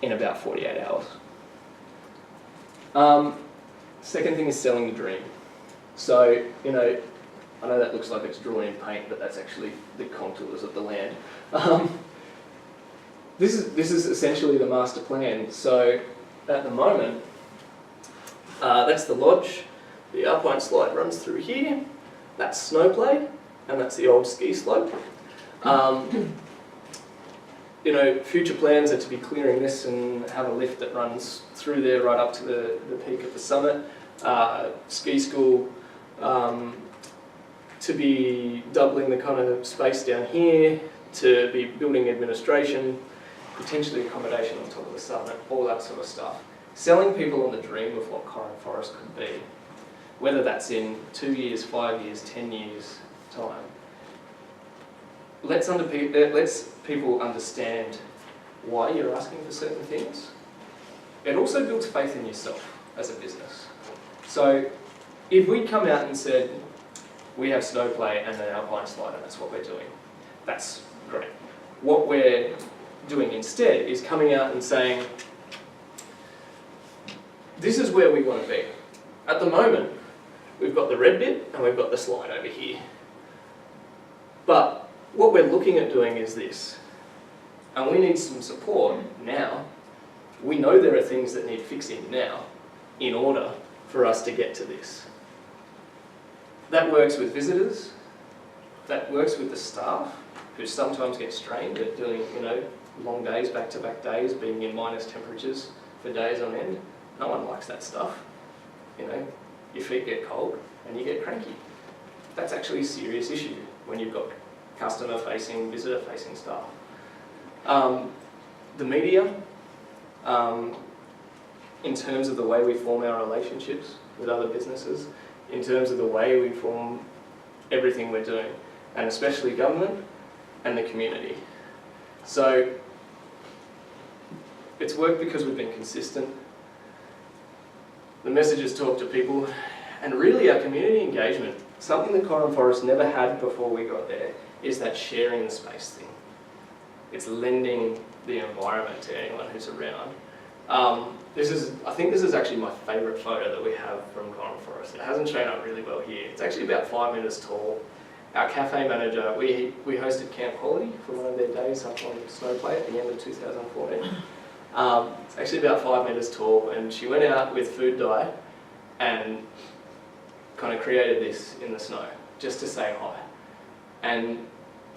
in about 48 hours. Second thing is selling the dream. So, I know that looks like it's drawn in paint, but that's actually the contours of the land. This is essentially the master plan. So at the moment, that's the lodge. The Alpine slide runs through here. That's Snowplay, and that's the old ski slope. Future plans are to be clearing this and have a lift that runs through there right up to the peak of the summit. Ski school, to be doubling the kind of space down here, to be building administration, potentially accommodation on top of the summit, all that sort of stuff. Selling people on the dream of what Corin Forest could be, whether that's in 2 years, 5 years, 10 years time. Let's people understand why you're asking for certain things. It also builds faith in yourself as a business. So if we come out and said, we have snow play and an alpine slide and that's what we're doing, that's great. What we're doing instead is coming out and saying, this is where we want to be. At the moment, we've got the red bit and we've got the slide over here. But what we're looking at doing is this. And we need some support now. We know there are things that need fixing now in order for us to get to this. That works with visitors. That works with the staff, who sometimes get strained at doing, long days, back-to-back days, being in minus temperatures for days on end. No one likes that stuff. Your feet get cold and you get cranky. That's actually a serious issue when you've got customer-facing, visitor-facing staff. The media, in terms of the way we form our relationships with other businesses, in terms of the way we form everything we're doing, and especially government and the community. So it's worked because we've been consistent. The messages talk to people, and really our community engagement, something that Corin Forest never had before we got there, is that sharing the space thing. It's lending the environment to anyone who's around. I think this is actually my favourite photo that we have from Corin Forest. It hasn't shown up really well here. It's actually about 5 metres tall. Our cafe manager, we hosted Camp Quality for one of their days up on Snowplay at the end of 2014. It's actually about 5 metres tall, and she went out with food dye and kind of created this in the snow just to say hi. And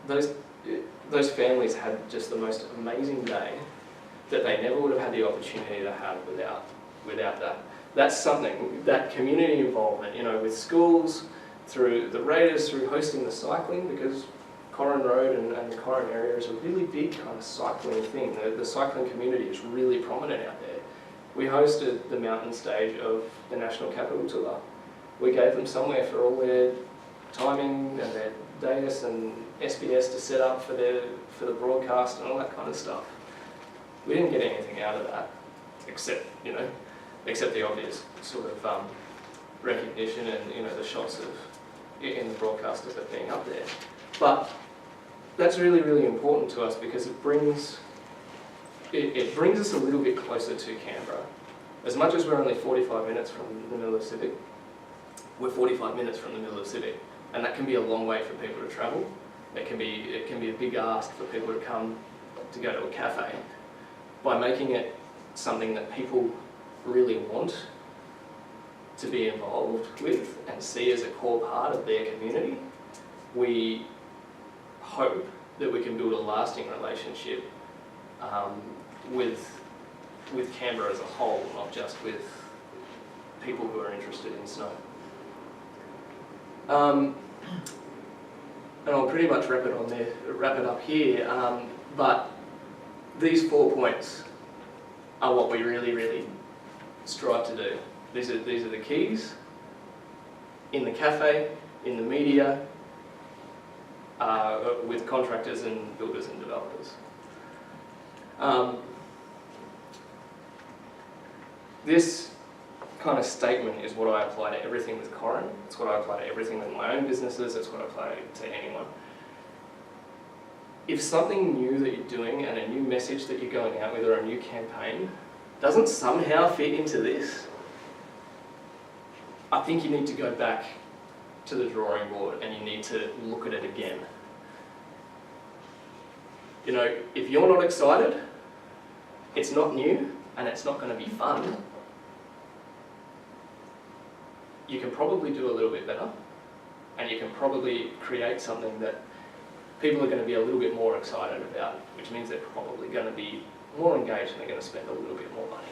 those families had just the most amazing day that they never would have had the opportunity to have without that. That's something, that community involvement, with schools, through the Raiders, through hosting the cycling, because Corin Road and the Corin area is a really big kind of cycling thing. The cycling community is really prominent out there. We hosted the mountain stage of the National Capital Tour. We gave them somewhere for all their timing and their dais and SBS to set up for the broadcast and all that kind of stuff. We didn't get anything out of that, except the obvious sort of recognition and the shots of in the broadcast of it being up there. But that's really, really important to us because it brings us a little bit closer to Canberra. As much as we're only 45 minutes from the middle of Civic, we're 45 minutes from the middle of Civic, and that can be a long way for people to travel. It can be a big ask for people to come to go to a cafe. By making it something that people really want to be involved with and see as a core part of their community, we hope that we can build a lasting relationship with Canberra as a whole, not just with people who are interested in snow. And I'll pretty much wrap it up here. But these 4 points are what we really, really strive to do. These are the keys in the cafe, in the media, with contractors and builders and developers. This kind of statement is what I apply to everything with Corin. It's what I apply to everything with my own businesses. It's what I apply to anyone. If something new that you're doing and a new message that you're going out with or a new campaign doesn't somehow fit into this, I think you need to go back to the drawing board and you need to look at it again. If you're not excited, it's not new and it's not going to be fun, you can probably do a little bit better, and you can probably create something that people are going to be a little bit more excited about, which means they're probably going to be more engaged and they're going to spend a little bit more money.